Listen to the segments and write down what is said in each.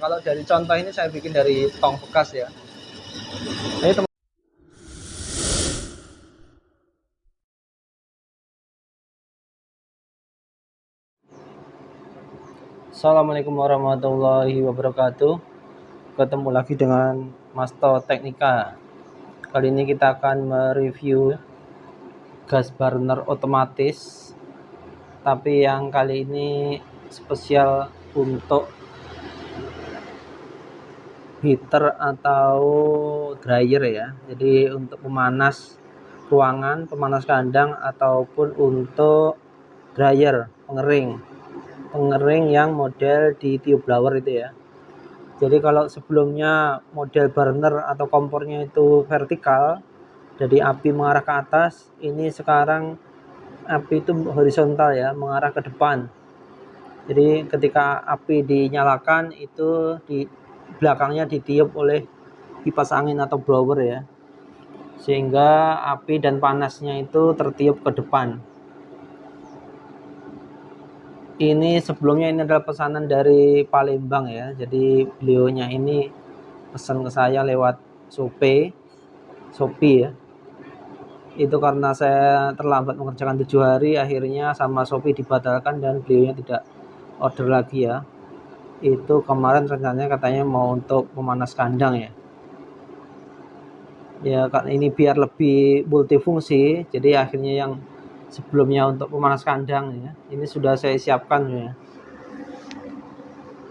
Kalau dari contoh ini saya bikin dari tong bekas ya. Ini teman. Assalamualaikum warahmatullahi wabarakatuh. Ketemu lagi dengan Masto Teknika. Kali ini kita akan mereview gas burner otomatis, tapi yang kali ini spesial untuk heater atau dryer ya. Jadi untuk pemanas ruangan, pemanas kandang, ataupun untuk dryer, pengering yang model di tube blower itu ya. Jadi kalau sebelumnya model burner atau kompornya itu vertikal, jadi api mengarah ke atas, ini sekarang api itu horizontal ya, mengarah ke depan. Jadi ketika api dinyalakan itu di belakangnya ditiup oleh kipas angin atau blower ya, sehingga api dan panasnya itu tertiup ke depan. Ini sebelumnya ini adalah pesanan dari Palembang ya, jadi beliaunya ini pesan ke saya lewat Shopee ya. Itu karena saya terlambat mengerjakan 7 hari, akhirnya sama Shopee dibatalkan dan beliaunya tidak order lagi ya. Itu kemarin rencananya katanya mau untuk pemanas kandang ya. Ya karena ini biar lebih multifungsi, jadi akhirnya yang sebelumnya untuk pemanas kandang ya, ini sudah saya siapkan ya.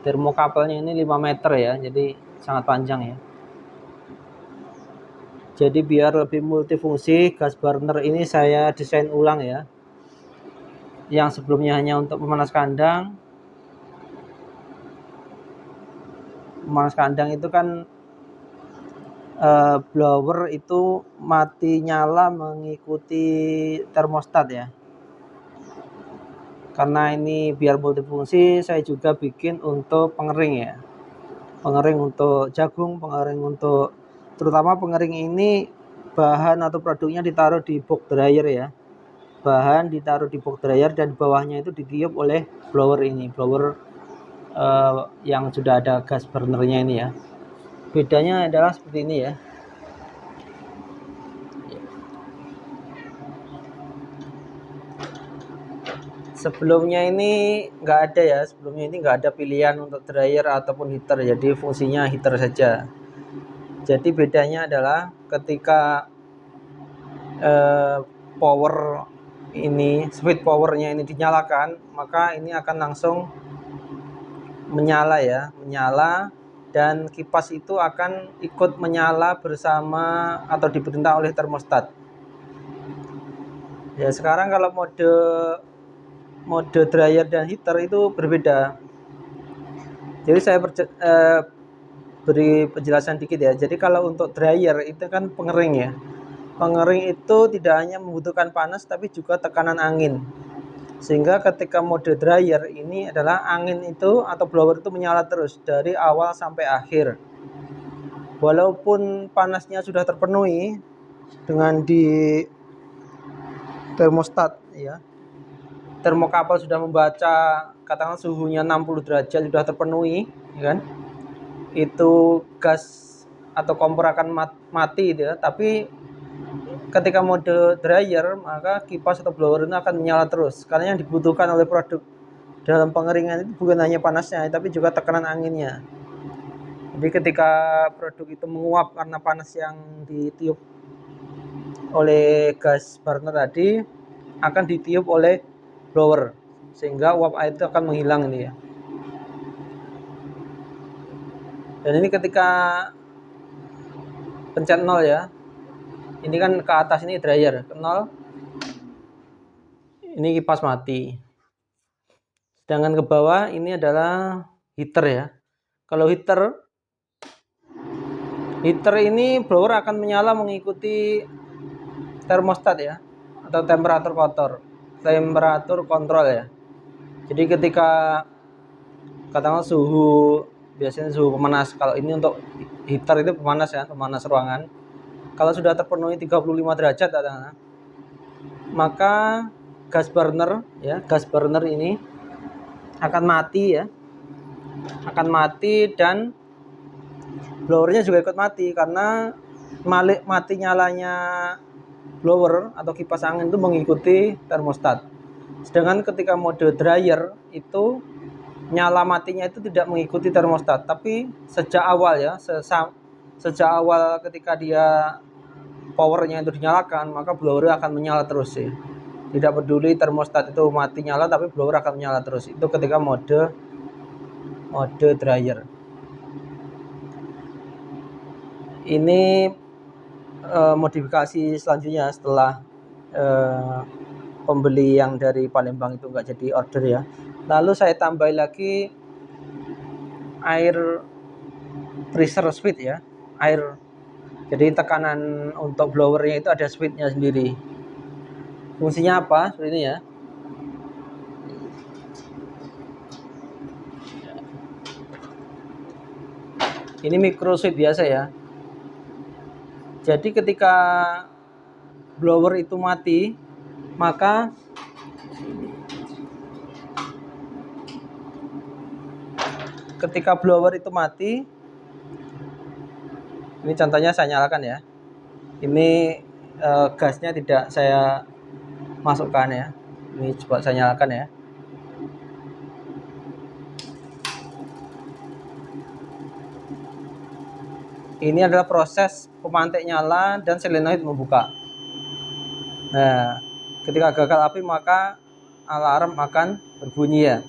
Termokabelnya ini 5 meter ya, jadi sangat panjang ya. Jadi biar lebih multifungsi, gas burner ini saya desain ulang ya. Yang sebelumnya hanya untuk pemanas kandang. Pemanas kandang itu kan blower itu mati nyala mengikuti termostat ya. Karena ini biar multifungsi, saya juga bikin untuk pengering ya. Pengering untuk jagung, pengering untuk, terutama pengering ini bahan atau produknya ditaruh di box dryer ya. Bahan ditaruh di box dryer dan bawahnya itu ditiup oleh blower ini, blower yang sudah ada gas burnernya ini ya. Bedanya adalah seperti ini ya. Sebelumnya ini nggak ada ya, sebelumnya ini nggak ada pilihan untuk dryer ataupun heater, jadi fungsinya heater saja. Jadi bedanya adalah ketika power ini, speed powernya ini dinyalakan, maka ini akan langsung menyala ya, menyala, dan kipas itu akan ikut menyala bersama atau diperintah oleh termostat. Ya sekarang kalau mode dryer dan heater itu berbeda. Jadi saya beri penjelasan dikit ya. Jadi kalau untuk dryer itu kan pengering ya. Pengering itu tidak hanya membutuhkan panas tapi juga tekanan angin. Sehingga ketika mode dryer ini adalah angin itu atau blower itu menyala terus dari awal sampai akhir. Walaupun panasnya sudah terpenuhi dengan di termostat ya. Termokabel sudah membaca katakanlah suhunya 60 derajat sudah terpenuhi ya kan, itu gas atau kompor akan mati gitu ya. Tapi ketika mode dryer maka kipas atau blower itu akan menyala terus, karena yang dibutuhkan oleh produk dalam pengeringan itu bukan hanya panasnya tapi juga tekanan anginnya. Jadi ketika produk itu menguap karena panas yang ditiup oleh gas burner tadi akan ditiup oleh blower sehingga uap air itu akan menghilang ini ya. Dan ini ketika pencet 0 ya, ini kan ke atas ini dryer, ke 0 ini kipas mati. Sedangkan ke bawah ini adalah heater ya. Kalau heater ini blower akan menyala mengikuti termostat ya, atau temperatur kontrol ya. Jadi ketika katakanlah suhu, biasanya suhu pemanas, kalau ini untuk heater itu pemanas ya, pemanas ruangan. Kalau sudah terpenuhi 35 derajat katakanlah, maka gas burner ini akan mati ya. akan mati dan blowernya juga ikut mati, karena mati nyalanya blower atau kipas angin itu mengikuti termostat. Sedangkan ketika mode dryer itu nyala matinya itu tidak mengikuti termostat, tapi sejak awal ya, sejak awal ketika dia powernya itu dinyalakan, maka blower akan menyala terus sih. Tidak peduli termostat itu mati nyala, tapi blower akan menyala terus. Itu ketika mode dryer. Ini modifikasi selanjutnya setelah pembeli yang dari Palembang itu nggak jadi order ya. Lalu saya tambah lagi air pressure switch ya, air. Jadi tekanan untuk blowernya itu ada switchnya sendiri. Fungsinya apa? Seperti ini ya. Ini micro switch biasa ya. Jadi ketika blower itu mati, maka ketika blower itu mati, ini contohnya saya nyalakan ya. Ini gasnya tidak saya masukkan ya. Ini coba saya nyalakan ya. Ini adalah proses pemantik nyala dan solenoid membuka. Nah, ketika gagal api maka alarm akan berbunyi ya.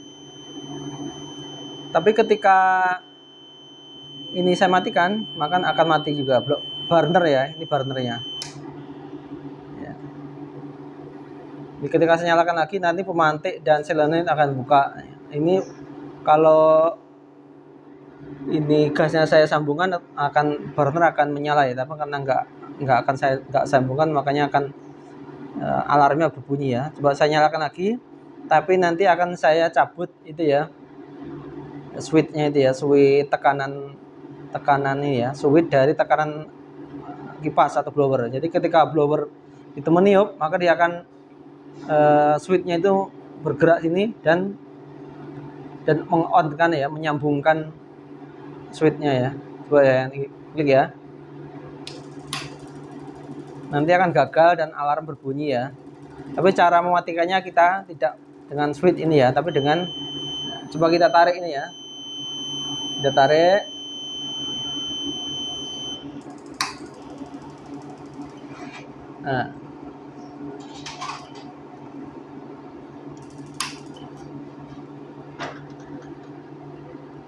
Tapi ketika ini saya matikan, maka akan mati juga. Burner ya, ini burnernya. Ya. Jadi ketika saya nyalakan lagi, nanti pemantik dan solenoid akan buka. Ini kalau ini gasnya saya sambungkan, akan burner akan menyala ya. Tapi karena nggak sambungkan, makanya akan alarmnya berbunyi ya. Coba saya nyalakan lagi, tapi nanti akan saya cabut itu ya, switchnya itu ya, switch tekanan ini ya, switch dari tekanan kipas atau blower. Jadi ketika blower itu meniup, maka dia akan switchnya itu bergerak sini dan meng-on-kan ya, menyambungkan switchnya ya. Coba ya, klik ya. Nanti akan gagal dan alarm berbunyi ya. Tapi cara mematikannya kita tidak dengan switch ini ya, tapi dengan, coba kita tarik ini ya. Kita tarik. Nah.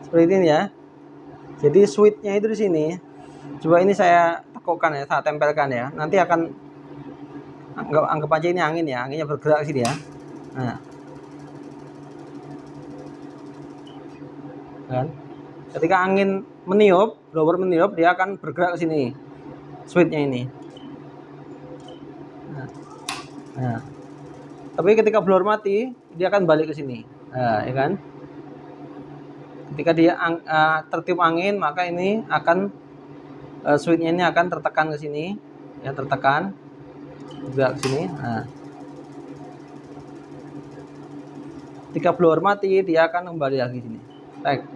Seperti ini ya. Jadi switchnya itu di sini. Coba ini saya tekukkan ya, saya tempelkan ya. Nanti akan anggap aja ini angin ya, anginnya bergerak ke sini ya. Nah, kan? Ketika angin meniup, blower meniup, dia akan bergerak ke sini, switchnya ini. Nah, tapi ketika blower mati, dia akan balik ke sini. Nah, ya kan? Ketika dia tertiup angin, maka ini akan switchnya ini akan tertekan ke sini, ya, tertekan juga ke sini. Nah, ketika blower mati, dia akan kembali lagi sini. Baik.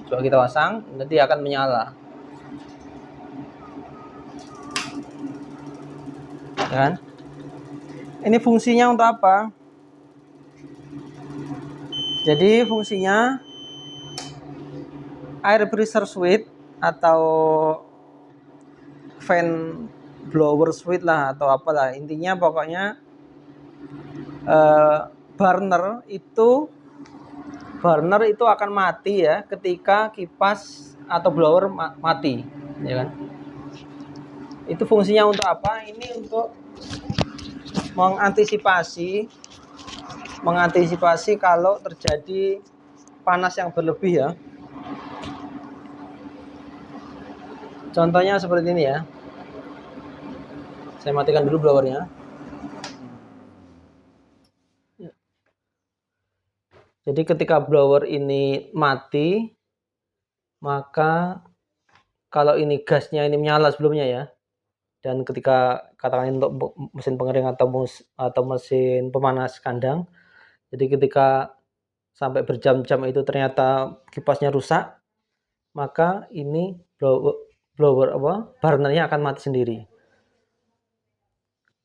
Coba kita pasang, nanti akan menyala. Ya kan? Ini fungsinya untuk apa? Jadi fungsinya air pressure switch atau fan blower switch lah atau apalah, intinya pokoknya burner itu akan mati ya ketika kipas atau blower mati, ya kan? Itu fungsinya untuk apa? Ini untuk mengantisipasi kalau terjadi panas yang berlebih ya. Contohnya seperti ini ya. Saya matikan dulu blowernya. Jadi ketika blower ini mati, maka kalau ini gasnya ini menyala sebelumnya ya, dan ketika katakan untuk mesin pengering atau mesin pemanas kandang, jadi ketika sampai berjam-jam itu ternyata kipasnya rusak, maka ini burnernya akan mati sendiri.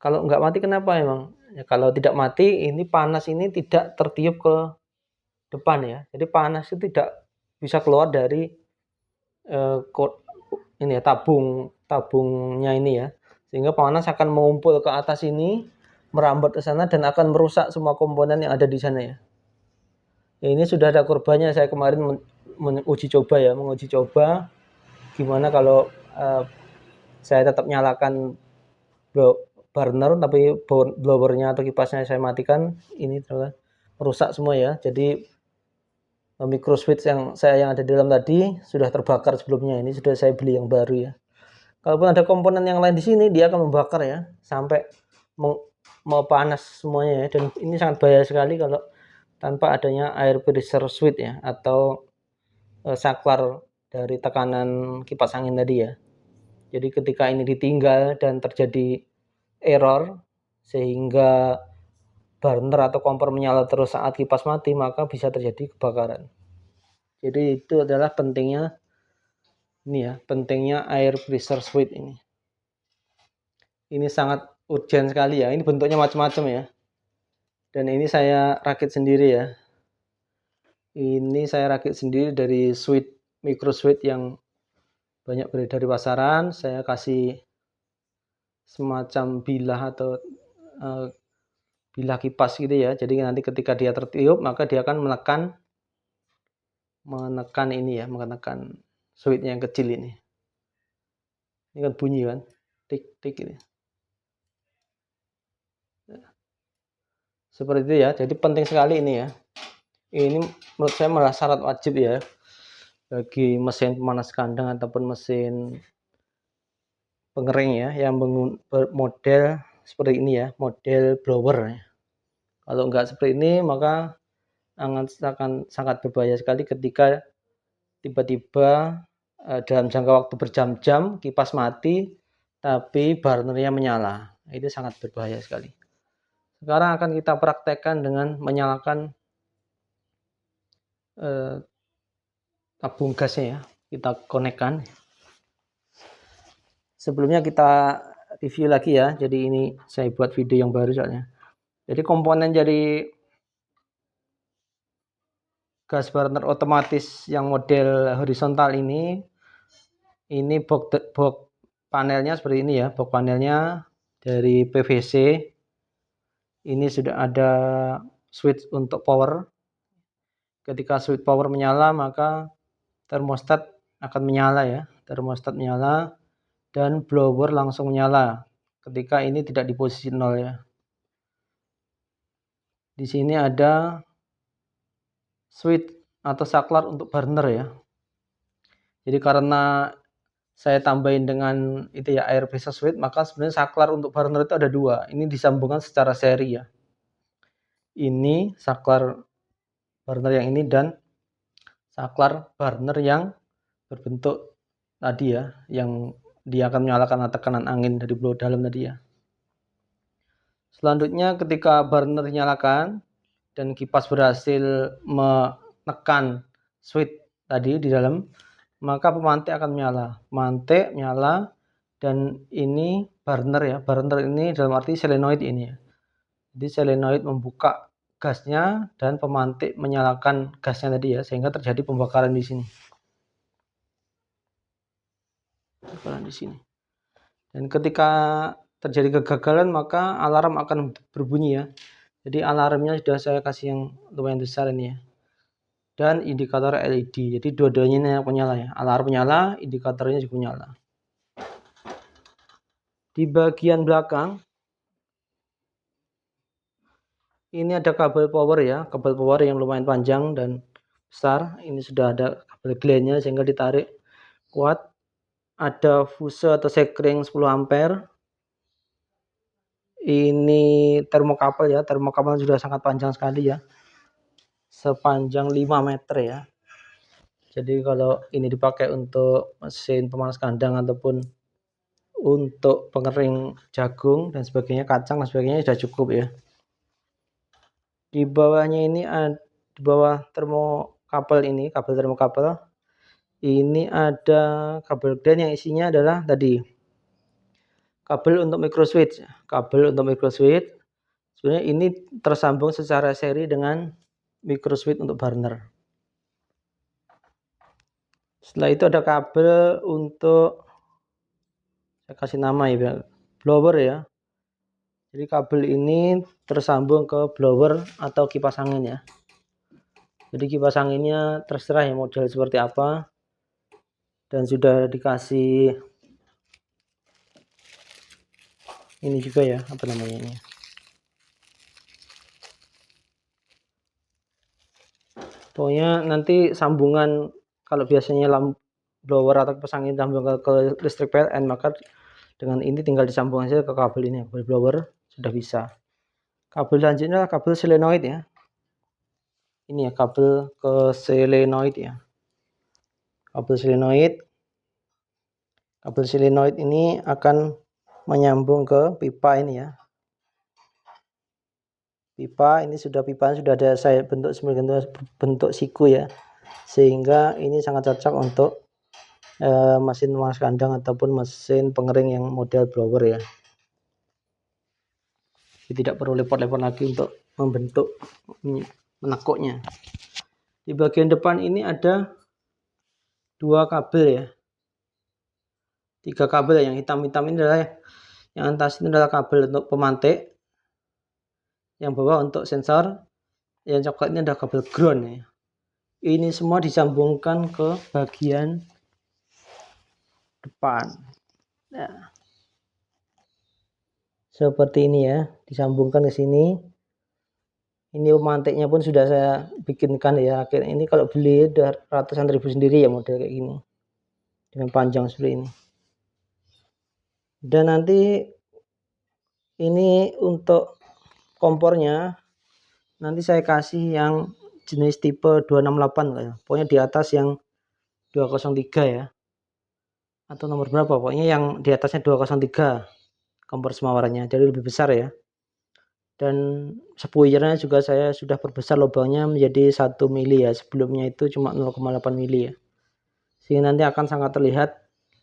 Kalau nggak mati kenapa emang? Ya, kalau tidak mati, ini panas ini tidak tertiup ke depan ya. Jadi panas itu tidak bisa keluar dari ini ya, tabungnya ini ya. Sehingga panas akan mengumpul ke atas ini, merambat ke sana dan akan merusak semua komponen yang ada di sana ya. Ya, ini sudah ada korbannya. Saya kemarin menguji coba gimana kalau saya tetap nyalakan burner tapi blowernya atau kipasnya saya matikan, ini merusak semua ya. Jadi micro switch yang ada di dalam tadi sudah terbakar sebelumnya, ini sudah saya beli yang baru ya. Kalaupun ada komponen yang lain di sini, dia akan membakar ya sampai mau panas semuanya ya. Dan ini sangat bahaya sekali kalau tanpa adanya air pressure switch ya, atau saklar dari tekanan kipas angin tadi ya. Jadi ketika ini ditinggal dan terjadi error sehingga burner atau kompor menyala terus saat kipas mati, maka bisa terjadi kebakaran. Jadi itu adalah pentingnya air pressure switch ini. Ini sangat urgent sekali ya. Ini bentuknya macam-macam ya. Dan ini saya rakit sendiri ya. Ini saya rakit sendiri dari switch, micro switch yang banyak beredar di pasaran. Saya kasih semacam bilah atau bilah kipas gitu ya. Jadi nanti ketika dia tertiup, maka dia akan menekan ini ya, menekan switchnya yang kecil ini. Ini kan bunyi kan, tik tik ini. Seperti itu ya. Jadi penting sekali ini ya. Ini menurut saya malah syarat wajib ya bagi mesin pemanas kandang ataupun mesin pengering ya yang model seperti ini ya, model blower ya. Kalau enggak seperti ini maka akan sangat berbahaya sekali ketika tiba-tiba dalam jangka waktu berjam-jam kipas mati tapi burnernya menyala. Itu sangat berbahaya sekali. Sekarang akan kita praktekkan dengan menyalakan tabung gasnya ya. Kita konekkan. Sebelumnya kita review lagi ya. Jadi ini saya buat video yang baru soalnya. Jadi komponen dari gas burner otomatis yang model horizontal ini box panelnya seperti ini ya. Box panelnya dari PVC. Ini sudah ada switch untuk power. Ketika switch power menyala maka termostat akan menyala ya. Termostat menyala dan blower langsung menyala ketika ini tidak di posisi 0 ya. Di sini ada switch atau saklar untuk burner ya. Jadi karena saya tambahin dengan itu ya air pressure switch, maka sebenarnya saklar untuk burner itu ada dua. Ini disambungkan secara seri ya. Ini saklar burner yang ini dan saklar burner yang berbentuk tadi ya, yang dia akan menyalakan tekanan angin dari blower dalam tadi ya. Selanjutnya ketika burner dinyalakan dan kipas berhasil menekan switch tadi di dalam, maka pemantik akan menyala. Pemantik menyala dan ini burner ya. Burner ini dalam arti solenoid ini ya. Jadi solenoid membuka gasnya dan pemantik menyalakan gasnya tadi ya, sehingga terjadi pembakaran di sini. Pembakaran di sini. Dan ketika terjadi kegagalan maka alarm akan berbunyi ya. Jadi alarmnya sudah saya kasih yang lumayan besar ini ya. Dan indikator LED. Jadi dua-duanya ini yang menyala ya. Alarm menyala, indikatornya juga menyala. Di bagian belakang ini ada kabel power ya. Kabel power yang lumayan panjang dan besar. Ini sudah ada kabel glandnya sehingga ditarik kuat. Ada fuse atau sekring 10 ampere. Ini termokabel ya. Termokabel sudah sangat panjang sekali ya. Sepanjang 5 meter ya. Jadi kalau ini dipakai untuk mesin pemanas kandang ataupun untuk pengering jagung dan sebagainya, kacang dan sebagainya sudah cukup ya. Di bawahnya ini di bawah termokabel ini, kabel termokabel ini ada kabel ground yang isinya adalah tadi kabel untuk micro switch. Kabel untuk micro switch sebenarnya ini tersambung secara seri dengan micro switch untuk burner. Setelah itu ada kabel untuk, saya kasih nama ya, blower ya. Jadi kabel ini tersambung ke blower atau kipas angin ya. Jadi kipas anginnya terserah ya model seperti apa, dan sudah dikasih ini juga ya, apa namanya ini, pokoknya nanti sambungan, kalau biasanya blower atau kipas angin sambung ke listrik PLN, maka dengan ini tinggal disambung saja ke kabel ini, kabel blower sudah bisa. Kabel selanjutnya kabel solenoid ya. Ini ya kabel ke solenoid ya. Kabel solenoid. Kabel solenoid ini akan menyambung ke pipa ini ya. Pipa ini pipa sudah ada saya bentuk siku ya. Sehingga ini sangat cocok untuk mesin pemanas kandang ataupun mesin pengering yang model blower ya. Jadi tidak perlu repot-repot lagi untuk membentuk menekuknya. Di bagian depan ini ada 2 kabel ya, 3 kabel. Yang hitam-hitam ini adalah, yang atas ini adalah kabel untuk pemantik, yang bawah untuk sensor, yang coklat ini adalah kabel ground ya. Ini semua disambungkan ke bagian depan ya. Seperti ini ya, disambungkan ke sini. Ini pemantiknya pun sudah saya bikinkan ya. Akhirnya ini kalau beli udah ratusan ribu sendiri ya, model kayak gini dengan panjang seperti ini. Dan nanti ini untuk kompornya nanti saya kasih yang jenis tipe 268 ya. Pokoknya di atas yang 203 ya, atau nomor berapa, pokoknya yang di atasnya 203 kompor semawarnya, jadi lebih besar ya. Dan spuiernya juga saya sudah perbesar lubangnya menjadi 1 mili ya, sebelumnya itu cuma 0,8 mili ya, sehingga nanti akan sangat terlihat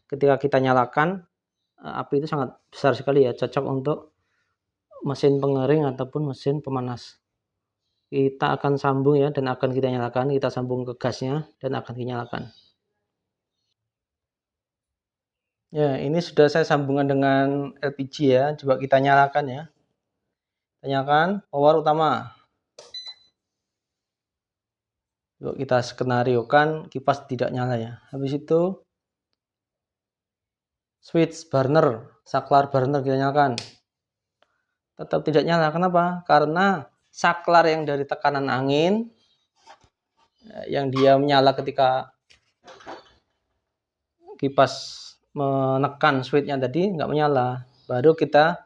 ketika kita nyalakan, api itu sangat besar sekali ya, cocok untuk mesin pengering ataupun mesin pemanas. Kita akan sambung ya, dan akan kita nyalakan, kita sambung ke gasnya dan akan dinyalakan ya. Ini sudah saya sambungkan dengan LPG ya, coba kita nyalakan ya. Nyalakan power utama. Yuk kita skenariokan kipas tidak nyala ya. Habis itu switch burner, saklar burner kita nyalakan. Tetap tidak nyala. Kenapa? Karena saklar yang dari tekanan angin yang dia menyala ketika kipas menekan switchnya tadi nggak menyala. Baru kita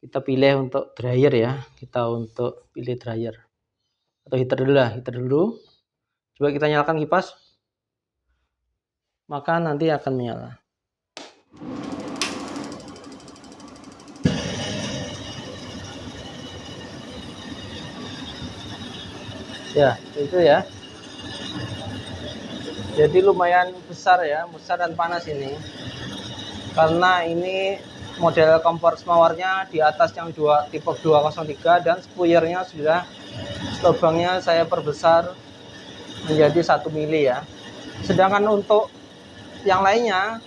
pilih untuk dryer ya. Kita untuk pilih dryer atau heater dulu lah, heater dulu. Coba kita nyalakan kipas, maka nanti akan menyala. Ya, itu ya. Jadi lumayan besar ya, besar dan panas ini. Karena ini model kompor semawarnya di atas yang tipe 203 dan spuiernya sudah lubangnya saya perbesar menjadi 1 mili ya. Sedangkan untuk yang lainnya,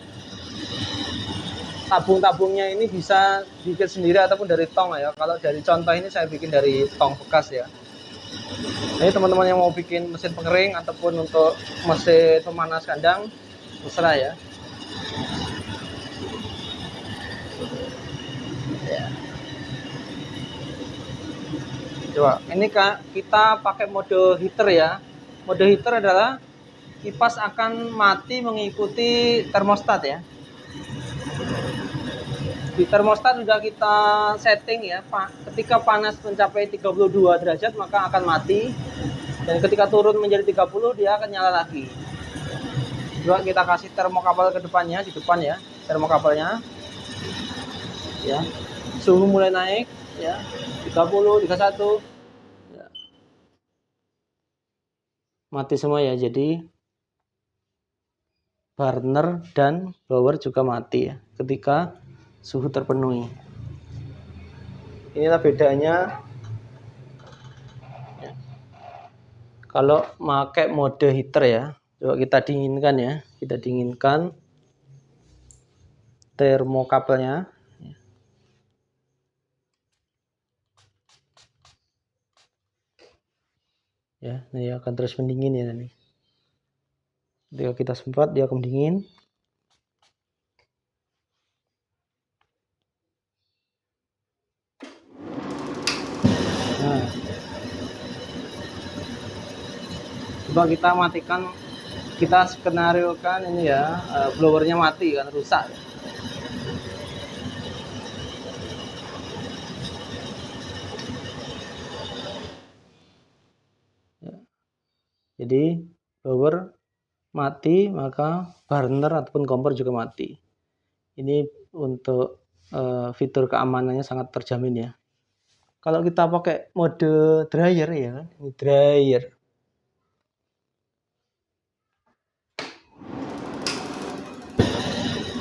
tabung-tabungnya ini bisa bikin sendiri ataupun dari tong ya. Kalau dari contoh ini saya bikin dari tong bekas ya. Jadi teman-teman yang mau bikin mesin pengering ataupun untuk mesin pemanas kandang, terserah ya. Coba ini kita pakai mode heater ya. Mode heater adalah kipas akan mati mengikuti termostat ya. Di termostat sudah kita setting ya, ketika panas mencapai 32 derajat maka akan mati, dan ketika turun menjadi 30 dia akan nyala lagi. Juga kita kasih termokabel ke depannya, di depan ya, termokabelnya ya. Suhu mulai naik ya, 30, 31 ya. mati semua ya, jadi burner dan blower juga mati ya ketika suhu terpenuhi. Inilah bedanya kalau pakai mode heater ya. Coba kita dinginkan ya, kita dinginkan termokabelnya. Ya, ini akan terus mendingin ya ini. Ketika kita semprot dia akan dingin. Nah, coba kita matikan, kita skenario kan ini ya, blowernya mati kan, rusak. Ya. Jadi blower mati, maka burner ataupun kompor juga mati. Ini untuk fitur keamanannya sangat terjamin ya. Kalau kita pakai mode dryer ya kan, ini dryer.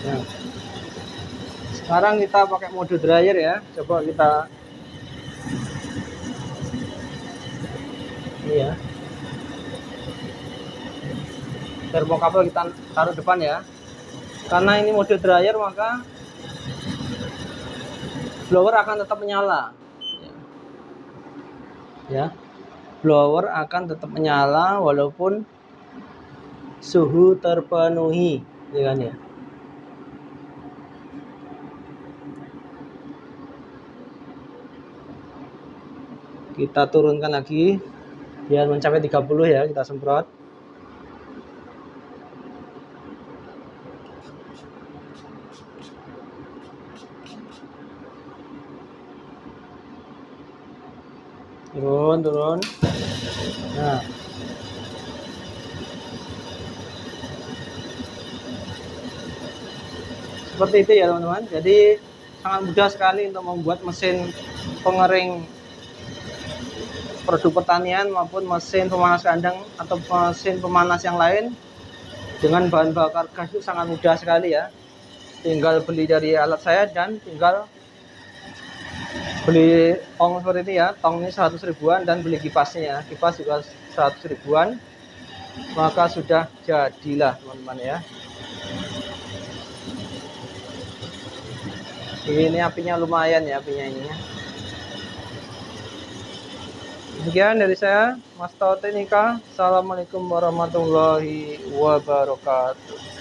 Nah, sekarang kita pakai mode dryer ya. Coba kita ini ya. Termokabel kita taruh depan ya. Karena ini mode dryer maka blower akan tetap menyala. Ya. Blower akan tetap menyala walaupun suhu terpenuhi, ya kan ya. Kita turunkan lagi biar mencapai 30 ya, kita semprot. Turun. Nah, seperti itu ya teman-teman. Jadi sangat mudah sekali untuk membuat mesin pengering produk pertanian maupun mesin pemanas kandang atau mesin pemanas yang lain dengan bahan bakar gas itu sangat mudah sekali ya. Tinggal beli dari alat saya dan tinggal beli tong seperti ini ya. Tong ini 100 ribuan dan beli kipasnya ya. Kipas juga 100 ribuan. Maka sudah jadilah teman-teman ya. Ini apinya lumayan ya, apinya ini ya. Sekian dari saya, Mas Tautenika. Assalamualaikum warahmatullahi wabarakatuh.